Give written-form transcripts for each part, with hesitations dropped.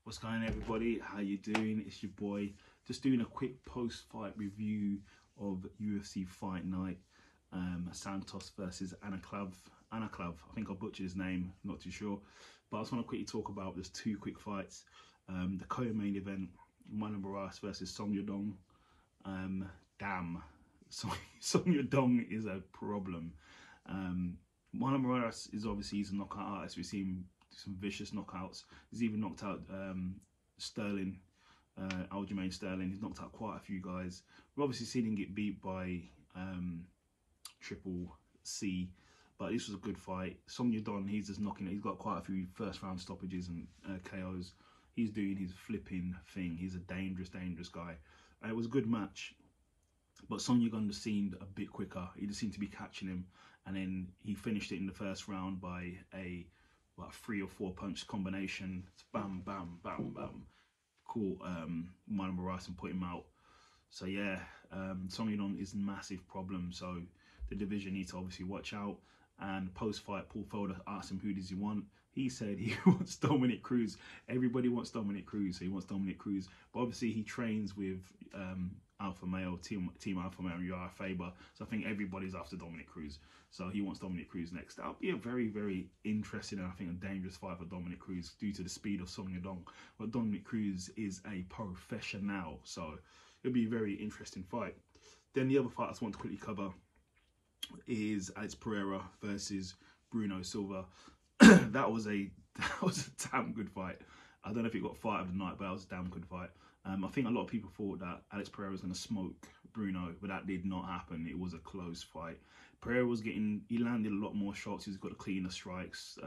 What's going on, everybody? How you doing? It's your boy. Just doing a quick post-fight review of UFC Fight Night. Santos versus Anaklav. I think I butchered his name, not too sure. But I just want to quickly talk about there's two quick fights. The co-main event, Marlon Moraes versus Song Yadong. Damn, Song Yadong is a problem. Marlon Moraes is obviously he's a knockout artist. We've seen some vicious knockouts. He's even knocked out Sterling, Aljamain Sterling. He's knocked out quite a few guys. We've obviously seen him get beat by Triple C, but this was a good fight. Song Yadong, he's just knocking it. He's got quite a few first round stoppages and KOs. He's doing his flipping thing. He's a dangerous guy. It was a good match, but Song Yadong just seemed a bit quicker. He just seemed to be catching him, and then he finished it in the first round by a 3 or 4 punch combination. It's bam, bam, bam, bam. Cool. Marlon Moraes and put him out. So yeah, Song Yadong is a massive problem. So the division needs to obviously watch out. And post-fight, Paul Felder asked him who does he want. He said he wants Dominic Cruz. Everybody wants Dominic Cruz, so he wants Dominic Cruz. But obviously he trains with Alpha Male, Team Alpha Male, Uriah Faber. So I think everybody's after Dominic Cruz. So he wants Dominic Cruz next. That'll be a very interesting and I think a dangerous fight for Dominic Cruz due to the speed of Song Yadong. But Dominic Cruz is a professional, so it'll be a very interesting fight. Then the other fight I just want to quickly cover is Alex Pereira versus Bruno Silva. that was a damn good fight. I don't know if it got fight of the night, but that was a damn good fight. I think a lot of people thought that Alex Pereira was going to smoke Bruno, but that did not happen. It was a close fight. Pereira was he landed a lot more shots. He's got to cleaner strikes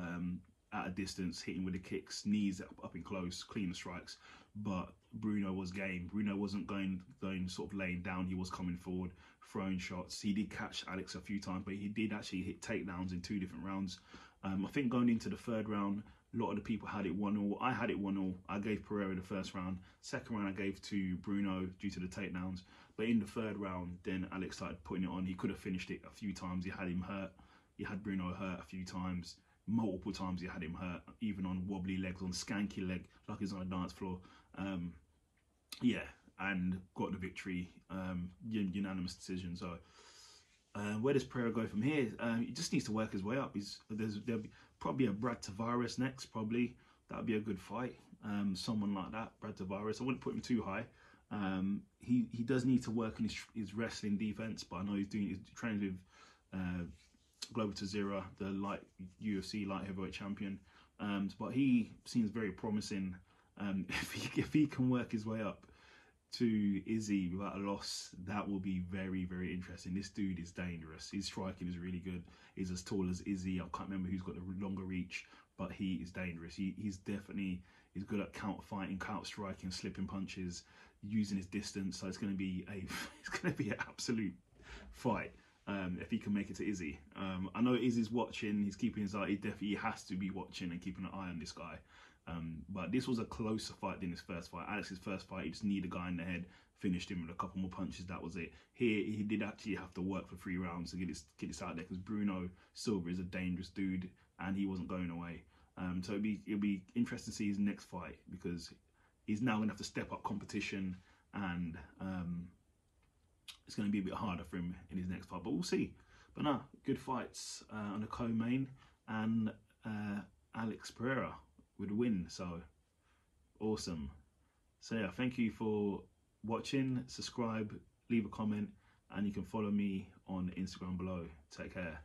at a distance, hitting with the kicks, knees up in close, cleaner strikes. But Bruno was game. Bruno wasn't going sort of laying down. He was coming forward, throwing shots. He did catch Alex a few times, but he did actually hit takedowns in 2 different rounds. I think going into the 3rd round, a lot of the people had it 1-1. I had it 1-1. I gave Pereira the 1st round. 2nd round I gave to Bruno due to the takedowns. But in the 3rd round, then Alex started putting it on. He could have finished it a few times. He had him hurt. He had Bruno hurt a few times. Multiple times he had him hurt, even on wobbly legs, on skanky leg, like he's on a dance floor. Yeah, and got the victory, unanimous decision. So where does Pereira go from here? He just needs to work his way up. There'll be probably a Brad Tavares next, probably. That would be a good fight. Someone like that, Brad Tavares. I wouldn't put him too high. He does need to work on his wrestling defense, but I know he's training with Global Tazira, the UFC light heavyweight champion. But he seems very promising. If he can work his way up to Izzy without a loss, that will be very interesting. This dude is dangerous. His striking is really good. He's as tall as Izzy. I can't remember who's got the longer reach, but he is dangerous. He's good at counter fighting, counter striking, slipping punches, using his distance. So it's going to be an absolute fight. If he can make it to Izzy. I know Izzy's watching, he's keeping his eye, he has to be watching and keeping an eye on this guy. But this was a closer fight than his first fight. Alex's first fight, he just needed a guy in the head, finished him with a couple more punches, that was it. Here, he did actually have to work for 3 rounds to get this out there, because Bruno Silva is a dangerous dude, and he wasn't going away. So it'll be interesting to see his next fight, because he's now going to have to step up competition, and it's going to be a bit harder for him in his next fight, but we'll see. But no, good fights on the co-main, and Alex Pereira with a win, so awesome. So yeah, thank you for watching. Subscribe, leave a comment, and you can follow me on Instagram below. Take care.